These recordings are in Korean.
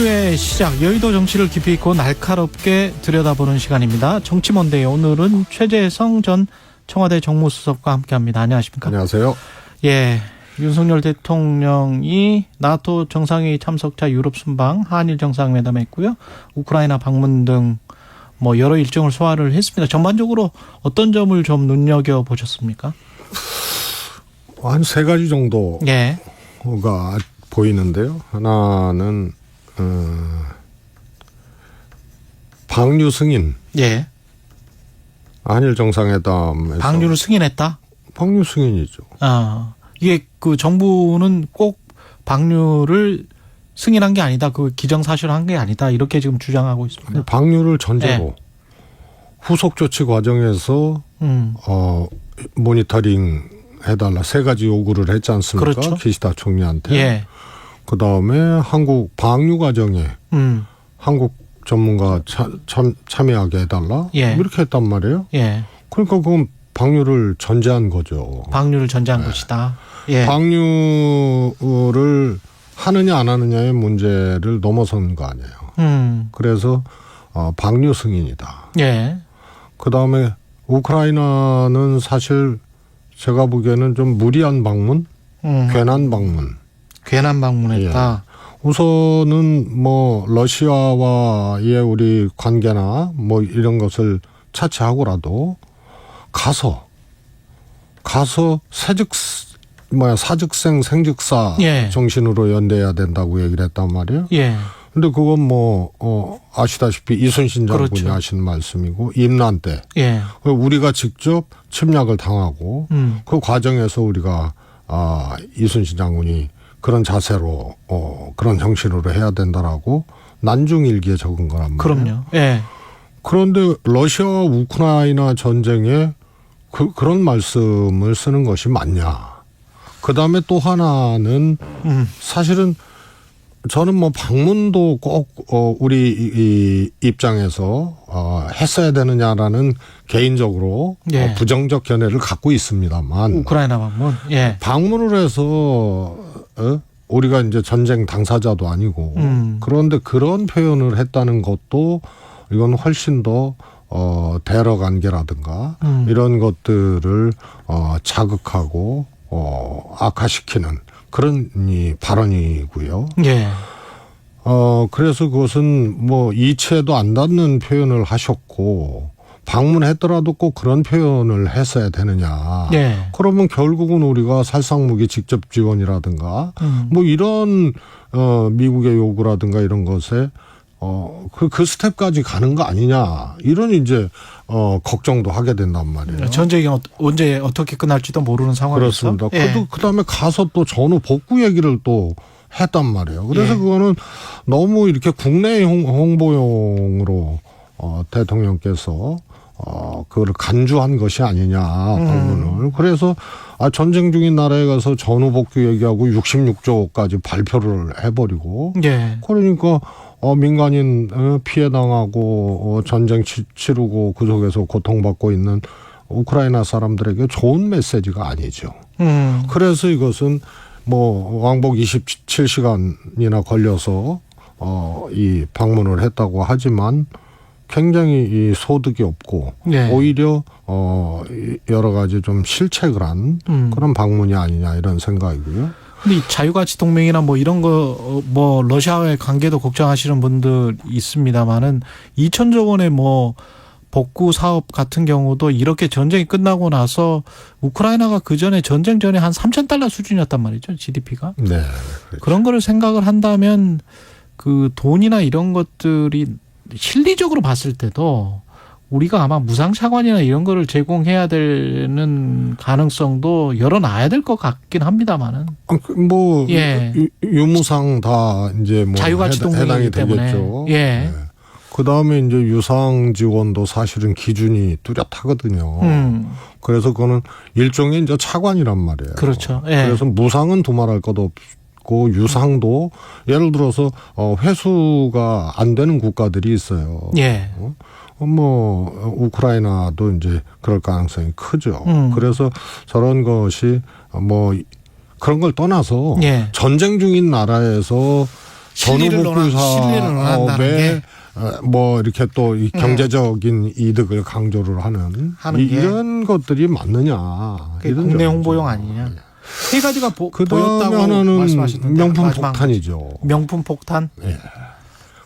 주의 시작, 여의도 정치를 깊이 있고 날카롭게 들여다보는 시간입니다. 정치몬데이, 오늘은 최재성 전 청와대 정무수석과 함께합니다. 안녕하십니까? 안녕하세요. 예, 윤석열 대통령이 나토 정상회의 참석차 유럽 순방, 한일 정상회담 했고요. 우크라이나 방문 등 뭐 여러 일정을 소화를 했습니다. 전반적으로 어떤 점을 좀 눈여겨보셨습니까? 한 세 가지 정도가 예. 보이는데요. 하나는 방류 승인. 예. 한일 정상회담에서 방류를 승인했다? 방류 승인이죠. 이게 그 정부는 꼭 방류를 승인한 게 아니다. 그 기정사실한 게 아니다. 이렇게 지금 주장하고 있습니다. 방류를 전제로 네. 후속 조치 과정에서 모니터링 해달라 세 가지 요구를 했지 않습니까? 그렇죠. 기시다 총리한테. 예. 그다음에 한국 방류 과정에 한국 전문가 참여하게 해달라. 예. 이렇게 했단 말이에요. 예. 그러니까 그건 방류를 전제한 거죠. 방류를 전제한 것이다. 예. 방류를 하느냐 안 하느냐의 문제를 넘어선 거 아니에요. 그래서 방류 승인이다. 예. 그다음에 우크라이나는 사실 제가 보기에는 좀 무리한 방문, 괜한 방문. 괜한 방문했다. 예. 우선은 뭐 러시아와의 우리 관계나 뭐 이런 것을 차치하고라도 가서 사즉생 생즉사 예. 정신으로 연대해야 된다고 얘기를 했단 말이에요. 예. 근데 그건 뭐 아시다시피 이순신 장군이 그렇죠. 하신 말씀이고 임난 때 예. 우리가 직접 침략을 당하고 그 과정에서 우리가 이순신 장군이 그런 자세로 그런 정신으로 해야 된다라고 난중일기에 적은 거란 말이에요. 그럼요. 예. 그런데 러시아와 우크라이나 전쟁에 그런 말씀을 쓰는 것이 맞냐. 그다음에 또 하나는 사실은 저는 뭐 방문도 꼭 우리 이 입장에서 했어야 되느냐라는 개인적으로 예. 부정적 견해를 갖고 있습니다만 우크라이나 방문. 예. 방문을 해서 우리가 이제 전쟁 당사자도 아니고 그런데 그런 표현을 했다는 것도 이건 훨씬 더 대러 관계라든가 이런 것들을 자극하고 악화시키는 그런 발언이고요. 예. 그래서 그것은 뭐 이치에도 안 닿는 표현을 하셨고 방문했더라도 꼭 그런 표현을 했어야 되느냐. 예. 그러면 결국은 우리가 살상무기 직접 지원이라든가 뭐 이런 미국의 요구라든가 이런 것에 그 스텝까지 가는 거 아니냐. 이런 이제 걱정도 하게 된단 말이에요. 전쟁이 언제 어떻게 끝날지도 모르는 상황에서. 그렇습니다. 예. 그다음에 가서 또 전후 복구 얘기를 또 했단 말이에요. 그래서 예. 그거는 너무 이렇게 국내 홍보용으로 대통령께서 그거를 간주한 것이 아니냐 방문을. 그래서 전쟁 중인 나라에 가서 전후 복구 얘기하고 66조까지 발표를 해버리고. 예. 그러니까 민간인 피해 당하고 전쟁 치르고 그 속에서 고통받고 있는 우크라이나 사람들에게 좋은 메시지가 아니죠. 그래서 이것은 뭐 왕복 27시간이나 걸려서 이 방문을 했다고 하지만 굉장히 이 소득이 없고 네. 오히려 여러 가지 좀 실책을 한 그런 방문이 아니냐 이런 생각이고요. 근데 이 자유가치 동맹이나 뭐 이런 거 뭐 러시아와의 관계도 걱정하시는 분들 있습니다만은 2천조 원의 뭐 복구 사업 같은 경우도 이렇게 전쟁이 끝나고 나서 우크라이나가 그 전에 전쟁 전에 한 3,000달러 수준이었단 말이죠. GDP가. 네. 그렇죠. 그런 거를 생각을 한다면 그 돈이나 이런 것들이 실리적으로 봤을 때도 우리가 아마 무상차관이나 이런 거를 제공해야 되는 가능성도 열어놔야 될 것 같긴 합니다만은. 뭐 예. 유무상 다 이제 뭐 자유가치 동맹이기 해당이 때문에. 되겠죠. 예. 네. 그다음에 이제 유상 지원도 사실은 기준이 뚜렷하거든요. 그래서 그거는 일종의 이제 차관이란 말이에요. 그렇죠. 예. 그래서 무상은 두말할 것 없고 유상도 예를 들어서 회수가 안 되는 국가들이 있어요. 예. 뭐 우크라이나도 이제 그럴 가능성이 크죠. 그래서 저런 것이 뭐 그런 걸 떠나서 예. 전쟁 중인 나라에서 실리를 논한다는 게 뭐 이렇게 또 이 경제적인 이득을 강조를 하는 이런 것들이 맞느냐. 이런 국내 점이죠. 홍보용 아니냐. 세 가지가 그다음에 보였다고 하나는 말씀하시던데 명품 마지막 폭탄이죠. 명품 폭탄. 예.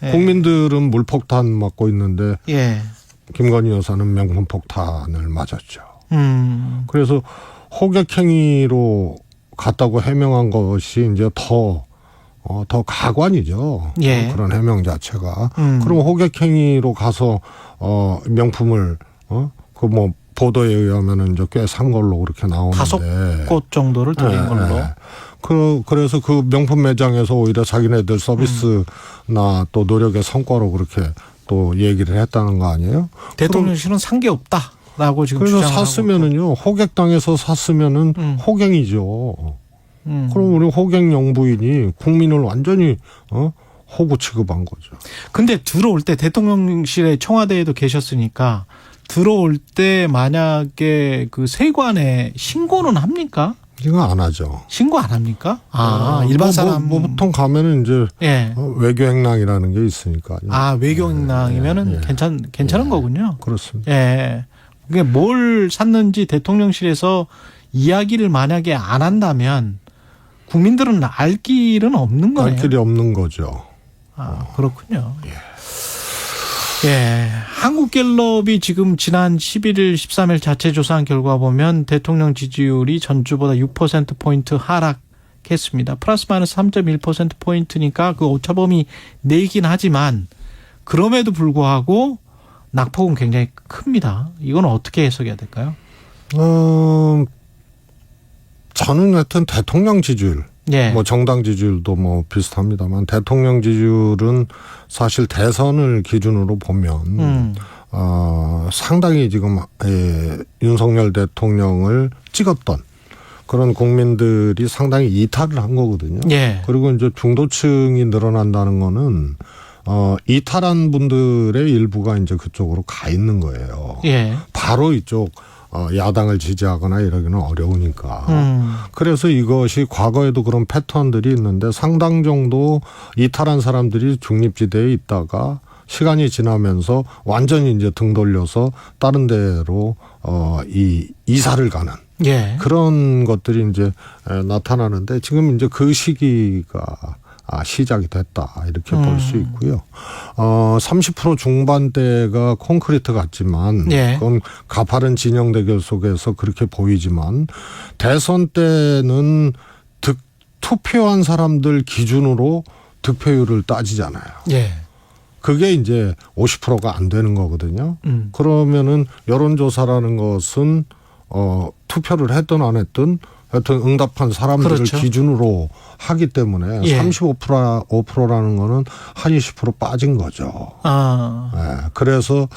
예. 국민들은 물폭탄 맞고 있는데 예. 김건희 여사는 명품 폭탄을 맞았죠. 그래서 호객행위로 갔다고 해명한 것이 이제 더 가관이죠. 예. 그런 해명 자체가. 그럼 호객행위로 가서 명품을 그 뭐 보도에 의하면은 이제 꽤 산 걸로 그렇게 나오는데 5곳 정도를 드린 걸로. 그래서 그 명품 매장에서 오히려 자기네들 서비스나 또 노력의 성과로 그렇게 또 얘기를 했다는 거 아니에요? 대통령실은 산 게 없다라고 지금 그래서 주장을 샀으면은요, 호객당에서 샀으면은 호갱이죠. 그럼 우리 호갱 영부인이 국민을 완전히 호구 취급한 거죠. 근데 들어올 때 대통령실에 청와대에도 계셨으니까 들어올 때 만약에 그 세관에 신고는 합니까? 이거 안 하죠. 신고 안 합니까? 일반 사람 보통 가면은 이제 예. 외교행랑이라는 게 있으니까. 외교행랑이면은 괜찮은 거군요. 그렇습니다. 예. 그게 뭘 샀는지 대통령실에서 이야기를 만약에 안 한다면 국민들은 알 길은 없는 거예요. 알 길이 없는 거죠. 그렇군요. 예. 한국갤럽이 지금 지난 11일, 13일 자체 조사한 결과 보면 대통령 지지율이 전주보다 6%포인트 하락했습니다. 플러스 마이너스 3.1%포인트니까 그 오차범위 내긴 하지만 그럼에도 불구하고 낙폭은 굉장히 큽니다. 이건 어떻게 해석해야 될까요? 저는 하여튼 대통령 지지율, 예. 뭐 정당 지지율도 뭐 비슷합니다만 대통령 지지율은 사실 대선을 기준으로 보면 상당히 지금 윤석열 대통령을 찍었던 그런 국민들이 상당히 이탈을 한 거거든요. 예. 그리고 이제 중도층이 늘어난다는 거는 이탈한 분들의 일부가 이제 그쪽으로 가 있는 거예요. 예. 바로 이쪽 야당을 지지하거나 이러기는 어려우니까. 그래서 이것이 과거에도 그런 패턴들이 있는데 상당 정도 이탈한 사람들이 중립지대에 있다가 시간이 지나면서 완전히 이제 등 돌려서 다른 데로 이사를 가는 예. 그런 것들이 이제 나타나는데 지금 이제 그 시기가 시작이 됐다 이렇게 볼 수 있고요. 30% 중반대가 콘크리트 같지만 예. 그건 가파른 진영 대결 속에서 그렇게 보이지만 대선 때는 투표한 사람들 기준으로 득표율을 따지잖아요. 예. 그게 이제 50%가 안 되는 거거든요. 그러면은 여론조사라는 것은 투표를 했든 안 했든 하여튼 응답한 사람들을 그렇죠. 기준으로 하기 때문에 예. 35%라는 거는 한 20% 빠진 거죠. 네. 그래서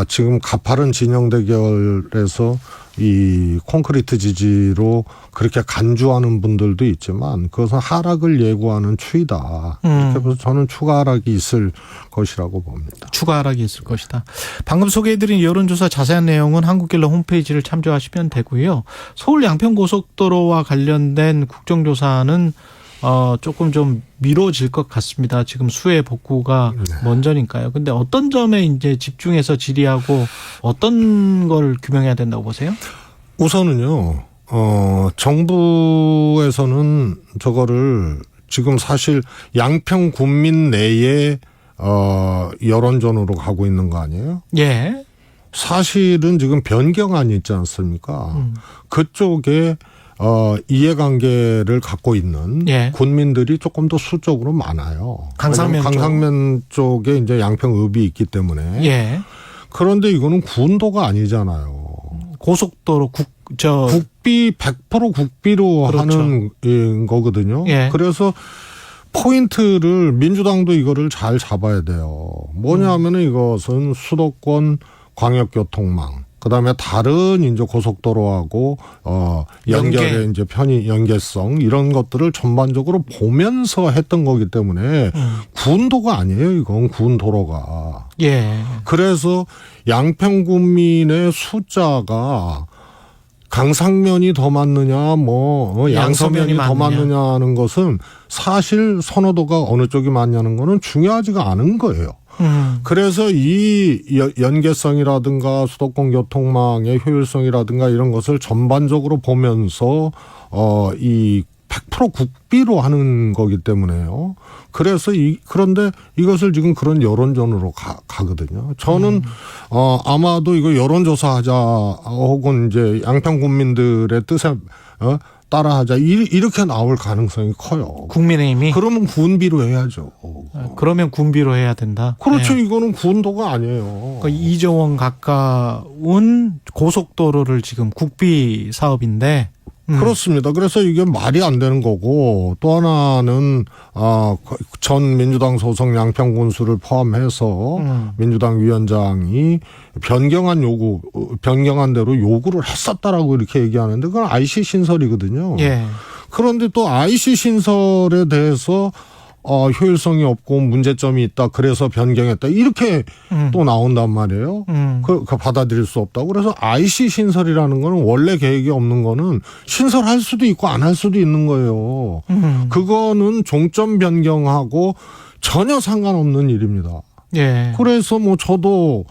지금 가파른 진영 대결에서 이 콘크리트 지지로 그렇게 간주하는 분들도 있지만 그것은 하락을 예고하는 추이다. 그래서 저는 추가 하락이 있을 것이라고 봅니다. 추가 하락이 있을 것이다. 방금 소개해드린 여론조사 자세한 내용은 한국갤럽 홈페이지를 참조하시면 되고요. 서울 양평고속도로와 관련된 국정조사는 조금 좀 미뤄질 것 같습니다. 지금 수해 복구가 먼저니까요. 근데 어떤 점에 이제 집중해서 질의하고 어떤 걸 규명해야 된다고 보세요? 우선은요, 정부에서는 저거를 지금 사실 양평 군민 내에 여론전으로 가고 있는 거 아니에요? 예. 사실은 지금 변경안이 있지 않습니까? 그쪽에 이해관계를 갖고 있는 예. 군민들이 조금 더 수적으로 많아요. 강상면 쪽에 이제 양평읍이 있기 때문에. 예. 그런데 이거는 군도가 아니잖아요. 고속도로 국비 100% 국비로 그렇죠. 하는 거거든요. 예. 그래서 포인트를 민주당도 이거를 잘 잡아야 돼요. 뭐냐면은 이것은 수도권 광역교통망. 그다음에 다른 이제 고속도로하고 연결의 이제 연계성 이런 것들을 전반적으로 보면서 했던 거기 때문에 군도가 아니에요. 이건 군도로가. 예. 그래서 양평 군민의 숫자가 강상면이 더 맞느냐, 양서면이 더 맞느냐 하는 것은 사실 선호도가 어느 쪽이 맞냐는 거는 중요하지가 않은 거예요. 그래서 이 연계성이라든가 수도권 교통망의 효율성이라든가 이런 것을 전반적으로 보면서 이 100% 국비로 하는 거기 때문에요. 그래서 그런데 이것을 지금 그런 여론전으로 가거든요. 저는 아마도 이거 여론조사하자 혹은 이제 양평 국민들의 뜻에 따라하자 이렇게 나올 가능성이 커요. 국민의힘이 그러면 군비로 해야죠. 그러면 군비로 해야 된다. 그렇죠. 네. 이거는 군도가 아니에요. 그러니까 2조 원 가까운 고속도로를 지금 국비 사업인데 그렇습니다. 그래서 이게 말이 안 되는 거고 또 하나는 전 민주당 소속 양평 군수를 포함해서 민주당 위원장이 변경한 대로 요구를 했었다라고 이렇게 얘기하는데 그건 IC 신설이거든요. 예. 그런데 또 IC 신설에 대해서 효율성이 없고 문제점이 있다. 그래서 변경했다. 이렇게 또 나온단 말이에요. 그 받아들일 수 없다고. 그래서 IC 신설이라는 거는 원래 계획이 없는 거는 신설할 수도 있고 안 할 수도 있는 거예요. 그거는 종점 변경하고 전혀 상관없는 일입니다. 예. 그래서 저도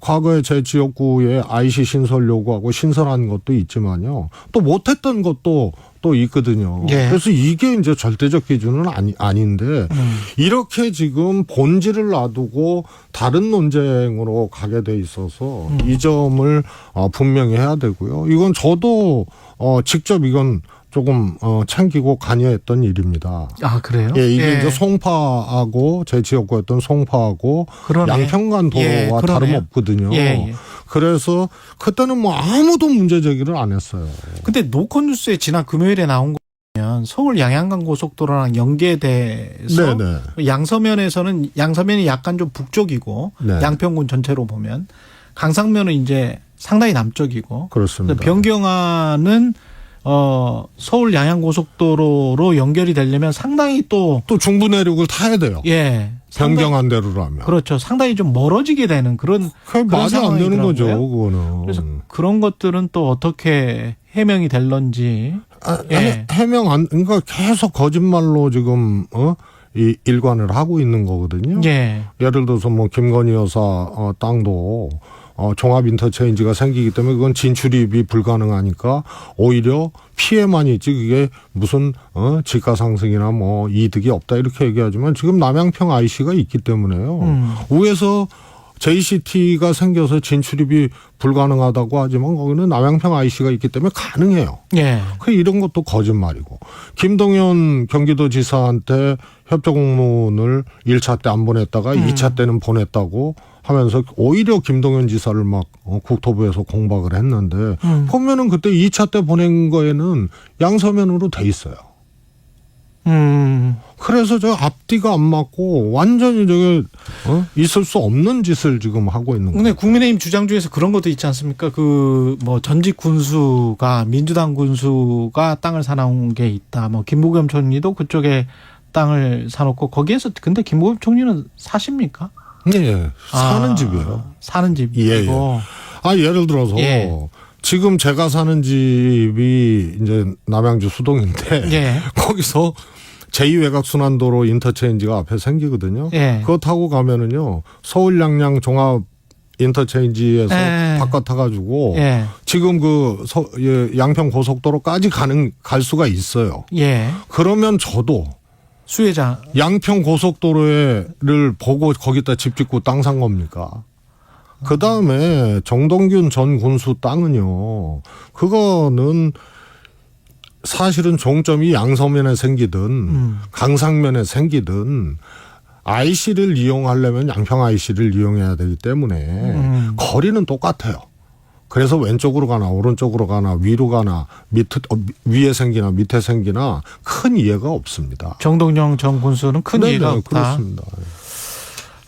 과거에 제 지역구에 IC 신설 요구하고 신설한 것도 있지만요. 또 못했던 것도 또 있거든요. 예. 그래서 이게 이제 절대적 기준은 아닌데 이렇게 지금 본질을 놔두고 다른 논쟁으로 가게 돼 있어서 이 점을 분명히 해야 되고요. 이건 저도 직접 이건 조금 챙기고 관여했던 일입니다. 아, 그래요? 예, 이게 예. 이제 송파하고 제 지역구였던 송파하고 그러네. 양평간 도로와 예, 그러네요. 다름없거든요. 예, 예. 그래서 그때는 아무도 문제 제기를 안 했어요. 근데 노컷뉴스에 지난 금요일에 나온 거 보면 서울 양양간 고속도로랑 연계돼서 네네. 양서면이 약간 좀 북쪽이고 네. 양평군 전체로 보면 강상면은 이제 상당히 남쪽이고 그렇습니다. 변경안은 서울 양양 고속도로로 연결이 되려면 상당히 또 중부 내륙을 타야 돼요. 예. 변경한 대로라면. 그렇죠. 상당히 좀 멀어지게 되는 그런 말이 안 되는 거죠, 상황이더라고요. 그거는. 그래서 그런 것들은 또 어떻게 해명이 될런지. 예. 그러니까 계속 거짓말로 지금 이 일관을 하고 있는 거거든요. 예. 예를 들어서 김건희 여사 땅도 종합 인터체인지가 생기기 때문에 그건 진출입이 불가능하니까 오히려 피해만 있지 그게 무슨 지가 상승이나 이득이 없다 이렇게 얘기하지만 지금 남양평 IC가 있기 때문에요. 위에서 JCT가 생겨서 진출입이 불가능하다고 하지만 거기는 남양평 IC가 있기 때문에 가능해요. 예. 이런 것도 거짓말이고. 김동연 경기도지사한테 협조 공문을 1차 때 안 보냈다가 2차 때는 보냈다고 하면서 오히려 김동연 지사를 국토부에서 공박을 했는데 보면은 그때 2차 때 보낸 거에는 양서면으로 돼 있어요. 그래서 저 앞뒤가 안 맞고 완전히 저게 있을 수 없는 짓을 지금 하고 있는 거예요. 근데 국민의힘 주장 중에서 그런 것도 있지 않습니까? 전직 군수가 민주당 군수가 땅을 사놓은 게 있다. 김부겸 총리도 그쪽에 땅을 사놓고 거기에서 근데 김부겸 총리는 사십니까? 예, 사는 집이에요. 사는 집이고. 예. 예를 들어서 지금 제가 사는 집이 이제 남양주 수동인데 거기서 제2외곽순환도로 인터체인지가 앞에 생기거든요. 그거 타고 가면은요 서울 양양 종합 인터체인지에서 바꿔 타가지고 지금 양평 고속도로까지 갈 수가 있어요. 그러면 저도 수혜자 양평 고속도로를 보고 거기다 집 짓고 땅 산 겁니까? 그 다음에 정동균 전 군수 땅은요, 그거는 사실은 종점이 양서면에 생기든 강상면에 생기든 IC를 이용하려면 양평 IC를 이용해야 되기 때문에 거리는 똑같아요. 그래서 왼쪽으로 가나 오른쪽으로 가나 위로 가나 위에 생기나 밑에 생기나 큰 이해가 없습니다. 정동영 전 군수는 큰 이해가 없다. 그렇습니다.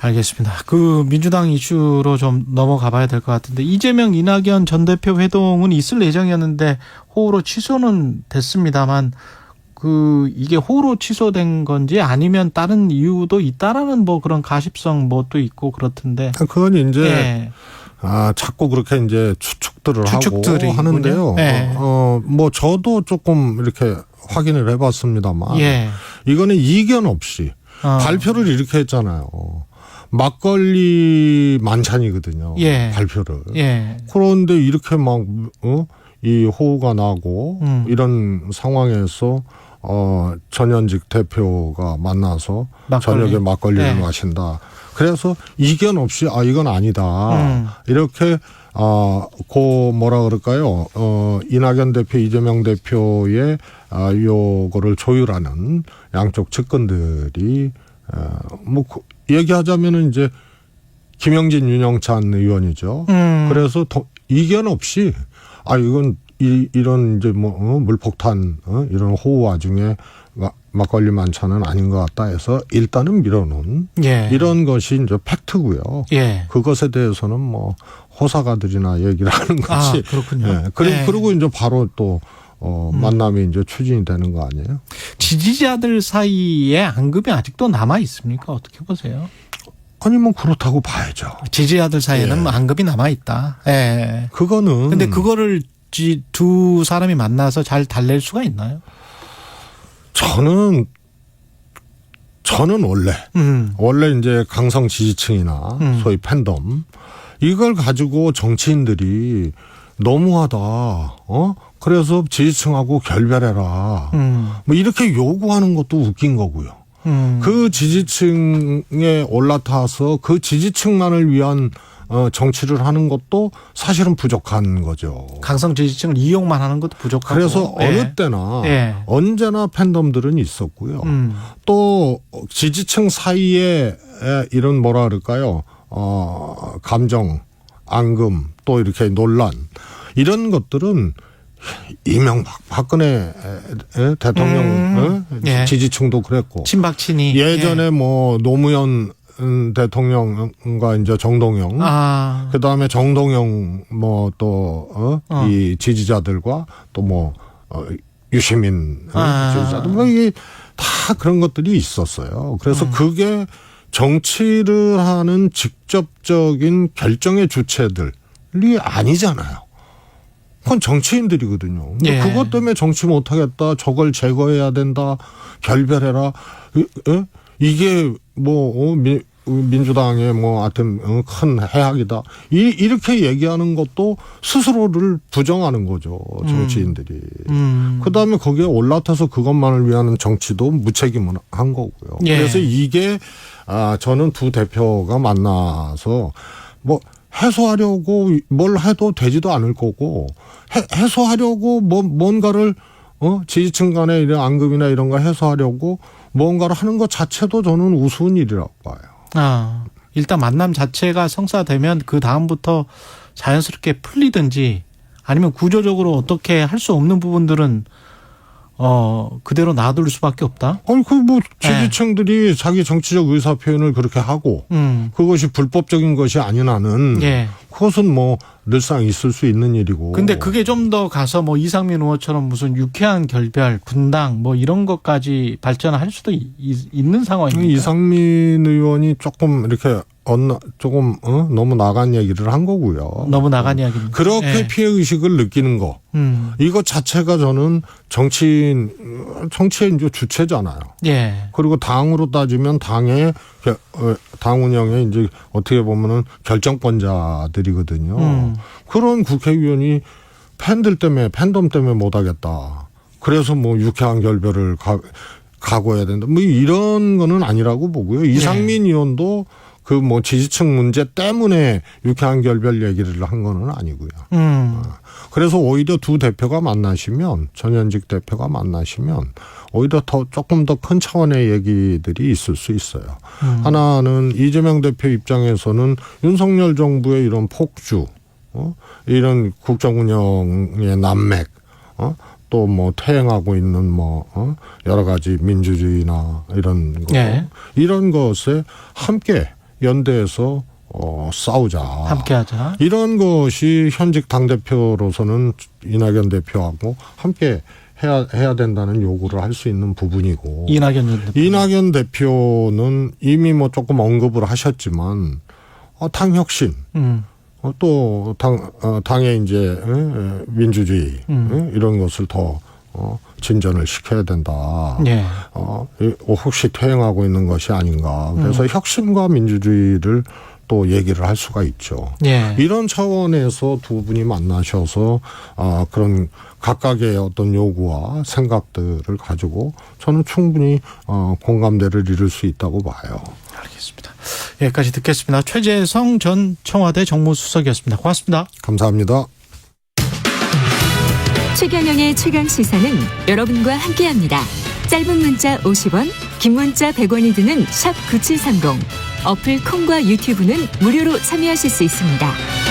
알겠습니다. 민주당 이슈로 좀 넘어가 봐야 될 것 같은데 이재명 이낙연 전 대표 회동은 있을 예정이었는데 호우로 취소는 됐습니다만 이게 호우로 취소된 건지 아니면 다른 이유도 있다라는 그런 가십성 또 있고 그렇던데. 그건 이제 자꾸 그렇게 이제 추측들 추측들을 추측들이 하고 하는데요. 네. 뭐 저도 조금 이렇게 확인을 해봤습니다만 예. 이거는 이견 없이 발표를 이렇게 했잖아요. 막걸리 만찬이거든요. 예. 발표를. 예. 그런데 이렇게 막 이 호우가 나고 이런 상황에서 전현직 대표가 만나서 저녁에 막걸리를 네. 마신다. 그래서 이견 없이 이건 아니다. 이렇게 고 뭐라 그럴까요? 이낙연 대표, 이재명 대표의 요거를 조율하는 양쪽 측근들이 뭐 얘기하자면은 이제 김영진, 윤영찬 의원이죠. 그래서 이견 없이 이건 이런 이제 뭐 물폭탄 이런 호우 와중에 막걸리 만찬은 아닌 것 같다 해서 일단은 밀어놓은 예. 이런 것이 이제 팩트고요. 예. 그것에 대해서는 뭐 호사가들이나 얘기를 하는 것이 그렇군요. 예. 그리고 이제 바로 또 만남이 이제 추진이 되는 거 아니에요? 지지자들 사이에 앙금이 아직도 남아 있습니까? 어떻게 보세요? 아니 뭐 그렇다고 봐야죠. 지지자들 사이에는 예. 앙금이 남아 있다. 예. 그거는 근데 그거를 두 사람이 만나서 잘 달랠 수가 있나요? 저는 원래 이제 강성 지지층이나 소위 팬덤 이걸 가지고 정치인들이 너무하다. 그래서 지지층하고 결별해라. 뭐 이렇게 요구하는 것도 웃긴 거고요. 그 지지층에 올라타서 그 지지층만을 위한 정치를 하는 것도 사실은 부족한 거죠. 강성 지지층을 이용만 하는 것도 부족하고. 그래서 예. 어느 때나 언제나 팬덤들은 있었고요. 또 지지층 사이에 이런 뭐라 그럴까요? 감정, 앙금, 또 이렇게 논란 이런 것들은 이명박 박근혜 대통령 예. 지지층도 그랬고 친박친이 예전에 뭐 노무현 대통령과 이제 정동영 그다음에 정동영 뭐 또 이 지지자들과 또 뭐 유시민 지지자들 뭐 이게 다 그런 것들이 있었어요. 그래서 그게 정치를 하는 직접적인 결정의 주체들이 아니잖아요. 그건 정치인들이거든요. 근데 예. 그것 때문에 정치 못하겠다. 저걸 제거해야 된다. 결별해라. 이게 뭐 민주당의 뭐 하여튼 큰 해악이다. 이렇게 얘기하는 것도 스스로를 부정하는 거죠. 정치인들이. 그다음에 거기에 올라타서 그것만을 위한 정치도 무책임한 거고요. 예. 그래서 이게 저는 두 대표가 만나서 뭐 해소하려고 뭘 해도 되지도 않을 거고 해소하려고 뭔가를 지지층 간의 이런 앙금이나 이런 거 해소하려고 뭔가를 하는 것 자체도 저는 우스운 일이라고 봐요. 일단 만남 자체가 성사되면 그 다음부터 자연스럽게 풀리든지 아니면 구조적으로 어떻게 할 수 없는 부분들은 그대로 놔둘 수밖에 없다. 아니 뭐 지지층들이 자기 정치적 의사 표현을 그렇게 하고 그것이 불법적인 것이 아닌 한은 그것은 뭐 늘상 있을 수 있는 일이고. 근데 그게 좀 더 가서 뭐 이상민 의원처럼 무슨 유쾌한 결별, 분당 뭐 이런 것까지 발전할 수도 있는 상황입니다. 이상민 의원이 조금 이렇게 조금 너무 나간 얘기를 한 거고요. 너무 나간 이야기입니다. 그렇게 피해 의식을 느끼는 거. 이것 자체가 저는 정치의 이제 주체잖아요. 그리고 당으로 따지면 당 운영에 이제 어떻게 보면은 결정권자들이거든요. 그런 국회의원이 팬덤 때문에 못 하겠다. 그래서 뭐 유쾌한 결별을 각오해야 된다. 뭐 이런 거는 아니라고 보고요. 이상민 의원도 그 뭐 지지층 문제 때문에 유쾌한 결별 얘기를 한 거는 아니고요. 그래서 오히려 두 대표가 만나시면 전현직 대표가 만나시면 오히려 조금 더 큰 차원의 얘기들이 있을 수 있어요. 하나는 이재명 대표 입장에서는 윤석열 정부의 이런 폭주, 이런 국정 운영의 난맥, 또 뭐 퇴행하고 있는 뭐 여러 가지 민주주의나 이런 거, 이런 것에 함께 연대해서 싸우자. 함께하자. 이런 것이 현직 당대표로서는 이낙연 대표하고 함께 해야 된다는 요구를 할 수 있는 부분이고. 이낙연 대표는 이미 뭐 조금 언급을 하셨지만 당혁신 또 당의 이제 민주주의 이런 것을 더 진전을 시켜야 된다. 예. 혹시 퇴행하고 있는 것이 아닌가. 그래서 혁신과 민주주의를 또 얘기를 할 수가 있죠. 예. 이런 차원에서 두 분이 만나셔서 그런 각각의 어떤 요구와 생각들을 가지고 저는 충분히 공감대를 이룰 수 있다고 봐요. 알겠습니다. 여기까지 듣겠습니다. 최재성 전 청와대 정무수석이었습니다. 고맙습니다. 감사합니다. 최경영의 최강시사는 여러분과 함께합니다. 짧은 문자 50원, 긴 문자 100원이 드는 샵 9730. 어플 콩과 유튜브는 무료로 참여하실 수 있습니다.